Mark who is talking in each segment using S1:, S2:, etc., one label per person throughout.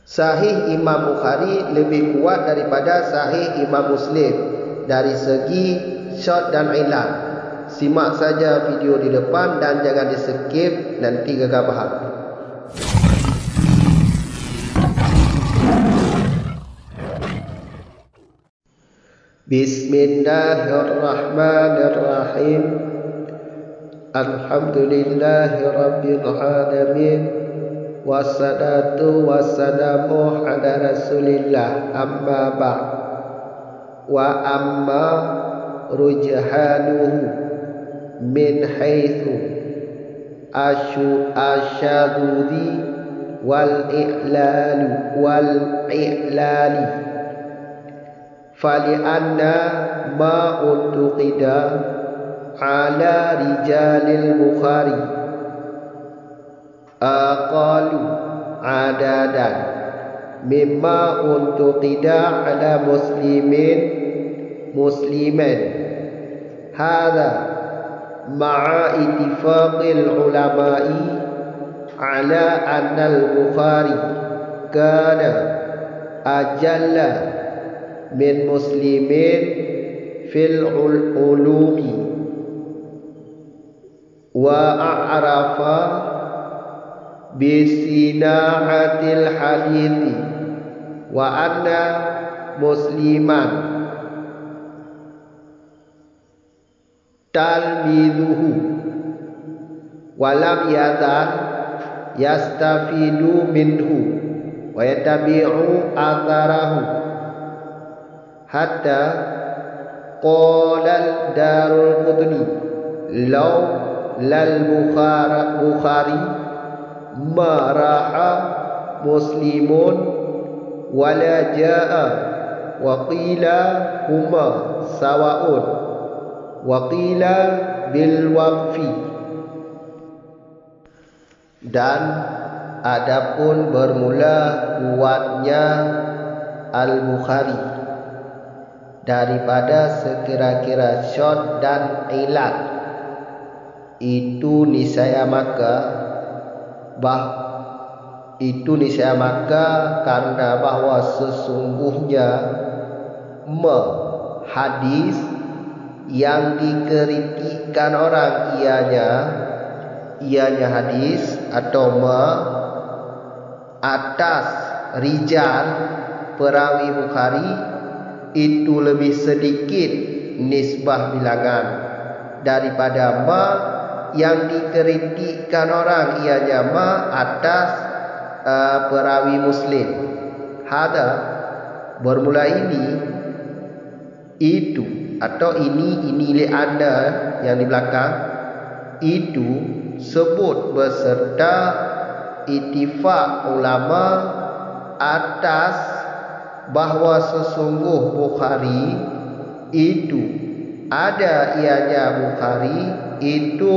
S1: Sahih Imam Bukhari lebih kuat daripada Sahih Imam Muslim dari segi syad dan ilat. Simak saja video di depan dan jangan di skip, nanti gagal faham. Bismillahirrahmanirrahim. Alhamdulillahirabbil alamin. Wassalatu wassalamu ala Rasulillah, amma ba'd. Wa amma rujhanuhu min haitsu asyadudi wal i'lali fali anna ma untuqida ala rijalil Bukhari aqalu adadan mimma untuqida ala musliman hadha ma'a ittifaqil ulama'i ala anna al-Bukhari kana ajalla min muslimin fil ulumi wa a'rafa bisinahatil hadithi wa anna musliman talmiduhu walam yazal yastafidu minhu wa yatabi'u atharahu hatta qala Darul Qutni law lal Bukhari maraha muslimun wala jaa wa qila huma sawaun wa qila bil waqfi. Dan adapun bermula kuatnya Al-Bukhari daripada sekira-kira syad dan ilat, itu niscaya maka karena bahwa sesungguhnya hadis yang dikritikan orang ianya hadis atau atas rijal perawi Bukhari itu lebih sedikit nisbah bilangan daripada yang dikritikkan orang ianya atas perawi Muslim. Hada bermula itu atau ini li anda yang di belakang itu sebut beserta ittifaq ulama atas bahwa sesungguh Bukhari itu ada ianya Bukhari itu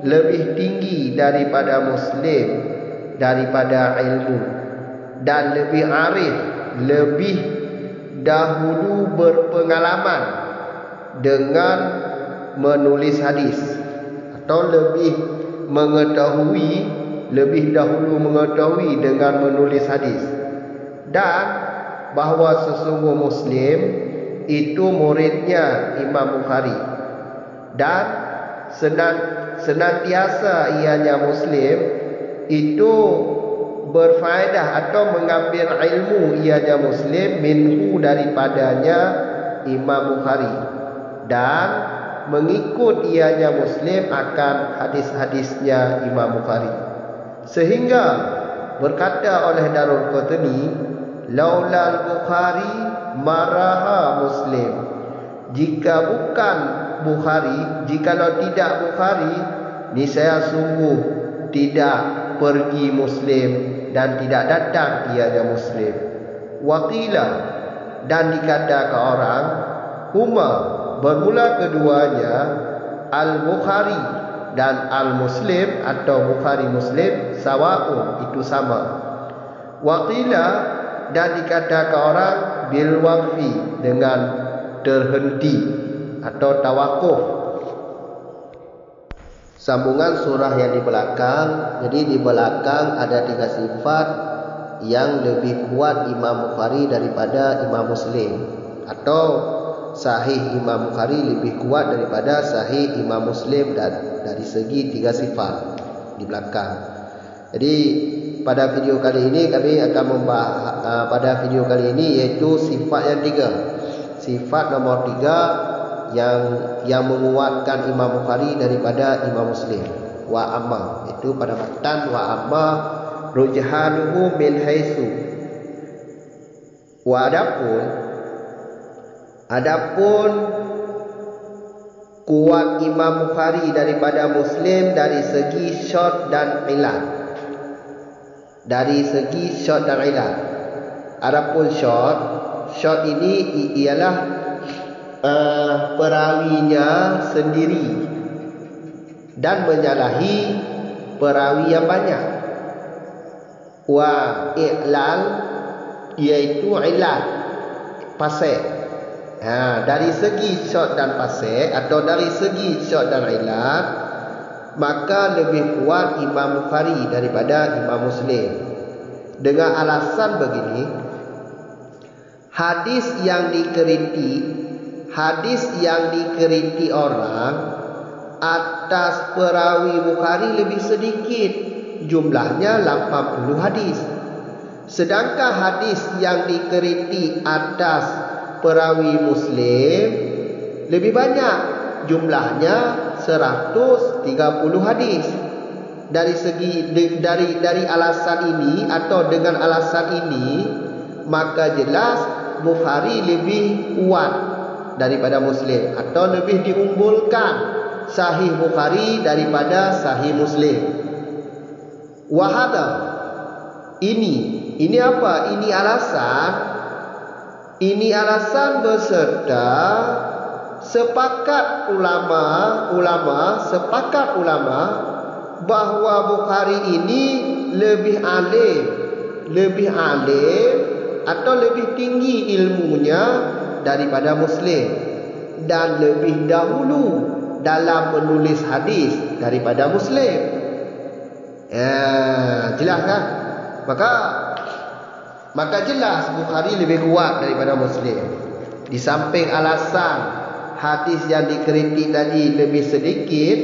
S1: lebih tinggi daripada Muslim daripada ilmu dan lebih arif, lebih dahulu berpengalaman dengan menulis hadis atau lebih dahulu mengetahui dengan menulis hadis, dan bahwa sesungguh Muslim itu muridnya Imam Bukhari dan senantiasa ianya Muslim itu berfaedah atau mengambil ilmu ianya Muslim minhu daripadanya Imam Bukhari dan mengikut ianya Muslim akan hadis-hadisnya Imam Bukhari, sehingga berkata oleh Darul Qutni laulal Bukhari maraha Muslim, jikalau tidak Bukhari niscaya sungguh tidak pergi Muslim dan tidak datang ianya Muslim. Waqila, dan dikatakan orang huma bermula keduanya Al-Bukhari dan Al-Muslim atau Bukhari Muslim sawaun, itu sama. Waqila, dan dikatakan orang bil waqfi, dengan terhenti atau tawakuf. Sambungan surah yang di belakang. Jadi di belakang ada 3 sifat yang lebih kuat Imam Bukhari daripada Imam Muslim, atau Sahih Imam Bukhari lebih kuat daripada Sahih Imam Muslim dari segi 3 sifat di belakang. Jadi pada video kali ini kami akan membahas iaitu sifat yang 3. Sifat nomor 3 yang menguatkan Imam Bukhari daripada Imam Muslim. Wa amma, itu pada matan wa amma rujhanuhu min haitsu. Wa adapun kuat Imam Bukhari daripada Muslim dari segi syad dan ilat. Dari segi syad dan ilat. Adapun syad ini ialah perawinya sendiri dan menyalahi perawi yang banyak. Wa i'lal iaitu ilat, fasih. Dari segi syad dan fasih atau dari segi syad dan ilat, maka lebih kuat Imam Bukhari daripada Imam Muslim. Dengan alasan begini, hadis yang dikeriti orang atas perawi Bukhari lebih sedikit, jumlahnya 80 hadis. Sedangkan hadis yang dikeriti atas perawi Muslim lebih banyak, jumlahnya 130 hadis. Dari alasan ini atau dengan alasan ini, maka jelas Bukhari lebih kuat daripada Muslim, atau lebih diunggulkan Sahih Bukhari daripada Sahih Muslim. Wahada, ini apa? Ini alasan beserta sepakat ulama bahawa Bukhari ini lebih alim atau lebih tinggi ilmunya daripada Muslim, dan lebih dahulu dalam menulis hadis daripada Muslim. Jelas kan? Maka jelas Bukhari lebih kuat daripada Muslim. Di samping alasan hadis yang dikeriti tadi lebih sedikit,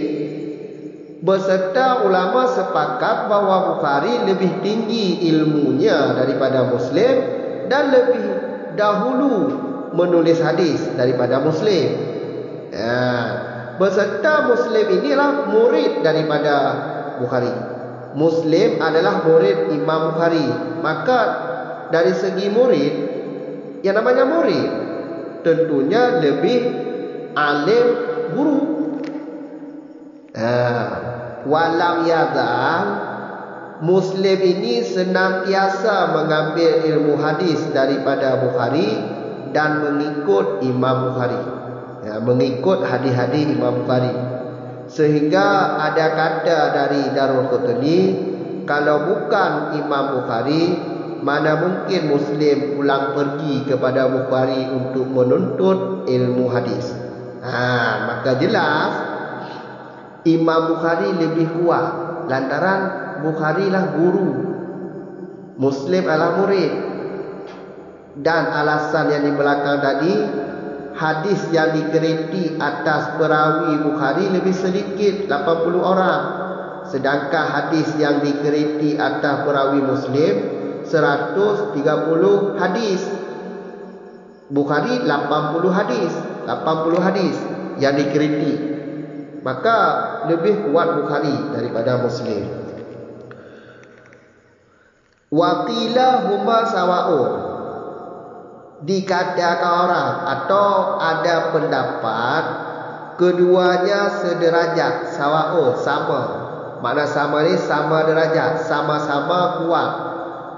S1: beserta ulama sepakat bahawa Bukhari lebih tinggi ilmunya daripada Muslim dan lebih dahulu menulis hadis daripada Muslim. Beserta Muslim inilah murid daripada Bukhari. Muslim adalah murid Imam Bukhari. Maka dari segi murid, yang namanya murid tentunya lebih alim guru. Walam yazal, Muslim ini senantiasa mengambil ilmu hadis daripada Bukhari dan mengikut Imam Bukhari, mengikut hadis-hadis Imam Bukhari. Sehingga ada kata dari Darul Qutni, kalau bukan Imam Bukhari, mana mungkin Muslim pulang pergi kepada Bukhari untuk menuntut ilmu hadis. Maka jelas Imam Bukhari lebih kuat lantaran Bukhari lah guru, Muslim adalah murid. Dan alasan yang di belakang tadi, hadis yang dikeriti atas perawi Bukhari lebih sedikit, 80 orang. Sedangkan hadis yang dikeriti atas perawi Muslim 130 hadis. Bukhari 80 hadis yang dikeriti. Maka lebih kuat Bukhari daripada Muslim. Waqila huma sawa'un, dikatakan orang atau ada pendapat keduanya sederajat, sawa'un, sama. Makna sama ni sama derajat, sama-sama kuat.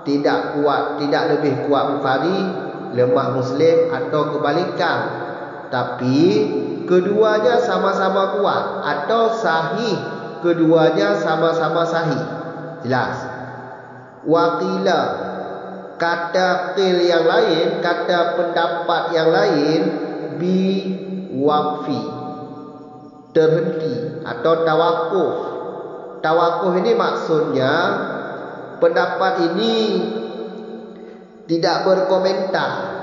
S1: Tidak lebih kuat Bukhari, lemah Muslim, atau kebalikan. Tapi keduanya sama-sama kuat, atau sahih, keduanya sama-sama sahih. Jelas. Waqila, kata qil yang lain, kata pendapat yang lain, bi waqfi, terhenti atau tawakuf. Tawakuf ini maksudnya pendapat ini tidak berkomentar.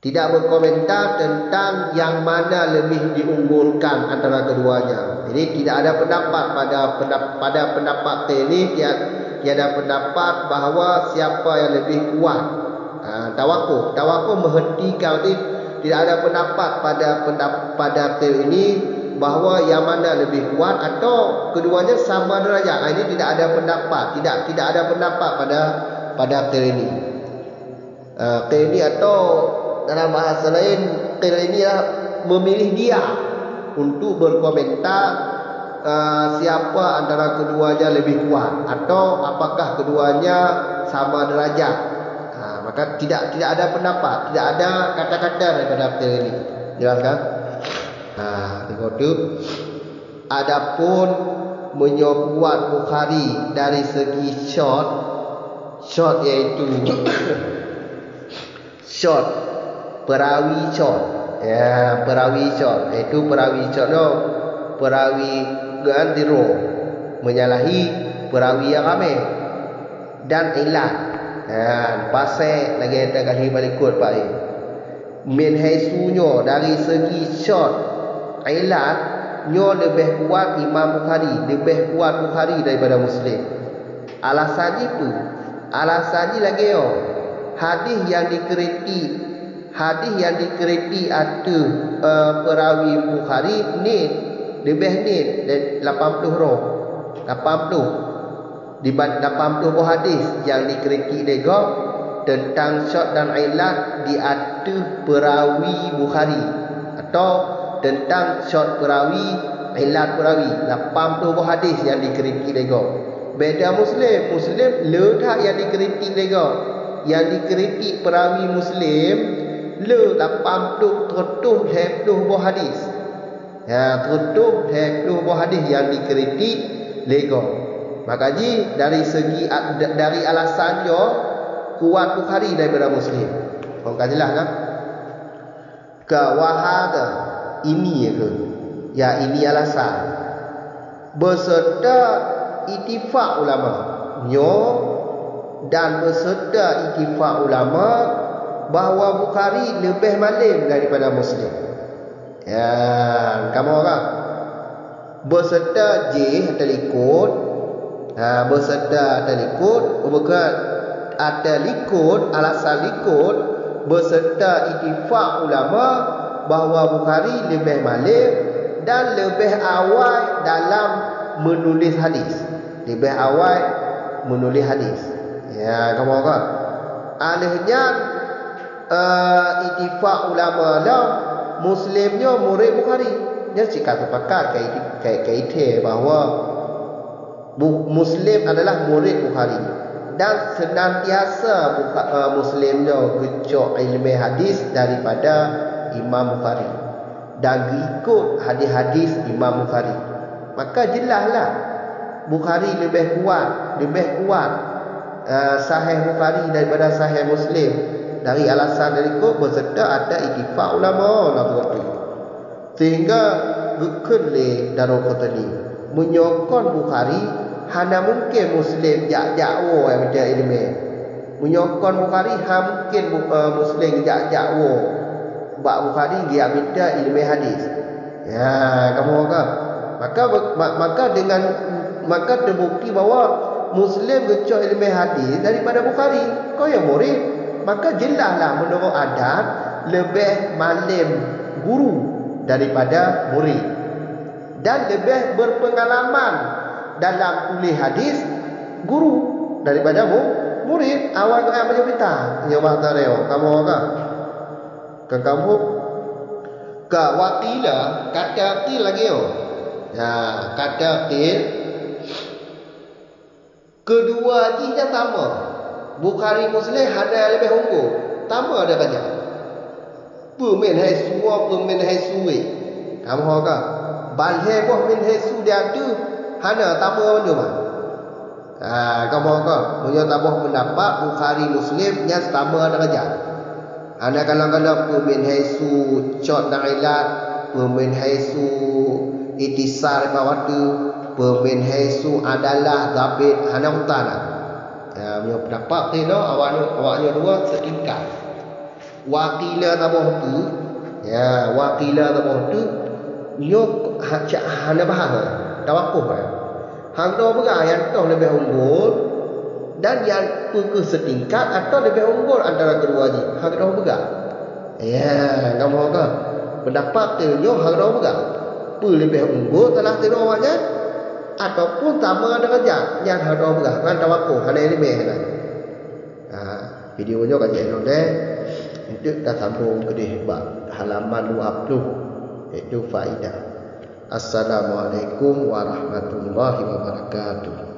S1: Tidak berkomentar tentang yang mana lebih diunggulkan antara keduanya. Jadi tidak ada pendapat pada pendapat ini, tiada pendapat bahawa siapa yang lebih kuat. Tawakuf menghentikan, tidak ada pendapat pada teori ini bahawa yang mana lebih kuat atau keduanya sama derajat. Ini tidak ada pendapat, tidak ada pendapat pada teori ini. Teori ini atau dalam bahasa lain, teori ini memilih dia untuk berkomentar siapa antara keduanya lebih kuat atau apakah keduanya sama derajat. Maka tidak ada pendapat, tidak ada kata-kata daripada teori ini. Jelas kan? Tengok tu. Adapun menyebut Bukhari dari segi short iaitu short, perawi short. Perawi short iaitu perawi short no, perawi gandiro menyalahi perawi yang ramai dan ilat. Pasal lagi ada kali balik kot Pak. Min haisunya dari segi short ilat nyo lebih kuat Imam Bukhari, lebih kuat Bukhari daripada Muslim. Alasannya lagi hadis yang dikriti ada perawi Bukhari ni lebih ni 80 roh. 80 buah hadis yang dikriti nego tentang short dan ilat di ada perawi Bukhari atau tentang short perawi, ilat perawi. 80 buah hadis yang dikriti nego. Beda Muslim letak yang dikriti nego. Yang dikriti perawi Muslim le 80 terutuh 20 buah hadis. Terutuh 20 buah hadis yang dikriti nego. Maka dari segi dari alasannya kuat Bukhari daripada Muslim. Orang jelas kan? Wahada ini ke? Ya ini alasan. Beserta ittifaq ulama dan beserta ittifaq ulama bahawa Bukhari lebih malim daripada Muslim. Kamu orang beserta terikut. Beserta terikut, bukan ada likut, alasan likut beserta ittifaq ulama bahawa Bukhari lebih malim dan lebih awal dalam menulis hadis. Lebih awal menulis hadis. Kamu kan? Alihnya ittifaq ulama lah Muslimnya murid Bukhari. Dia cakap sepakat kait bahawa Muslim adalah murid Bukhari dan senantiasa Muslimnya gecok ilmu hadis daripada Imam Bukhari dan ikut hadis-hadis Imam Bukhari. Maka jelaslah Bukhari lebih kuat Sahih Bukhari daripada Sahih Muslim dari alasan berikut beserta ada ittifaq ulama sehingga gekele darul qatli menyokong Bukhari hanya mungkin Muslim jak-jakwo yang beda ilmu. Menyokong Bukhari mungkin Muslim jak-jakwo bak Bukhari dia beda ilmu hadis. Kamu kan? Maka terbukti bahawa Muslim gecok ilmu hadis daripada Bukhari. Kau yang murid, maka jelaslah menurut adat lebih malim guru daripada murid dan lebih berpengalaman dalam tulis hadis guru daripada murid. Awal yang menyebutkan yang bahasa reo kamu kan kamu wakila kata qil lagi kata qil kedua dia sama. Bukhari Muslim ada yang lebih unggul sama ada banyak pemin hai semua pemin hai suwe kamu kan balhe boh min hai su dia tu hana tambah mana mah. Kamu kan punya tambah pendapat Bukhari Muslim nya sama derajat. Ana kadang-kadang pemin haisu cot dan ilat, pemin haisu itisar bawatu, pemin haisu adalah dhabit hana utana. Punya pendapat tu awaknya dua setingkat. Wakila tambah tu, ya, wakila tambah tu nyo hana bahas tawakuf ya. Hang do berai yang toh lebih unggul dan yang ke setingkat atau lebih unggul antara kedua ni. Hang do berai. Ya, kamu ke pendapat tu nyo hang do berai. Lebih unggul telah tiru awaknya ataupun sama derajat yang hang do berai kan tawakuf hana lebih kan. Videonya kaji deh. Itu dah sambung ke halaman 20 itu faedah. Assalamualaikum warahmatullahi wabarakatuh.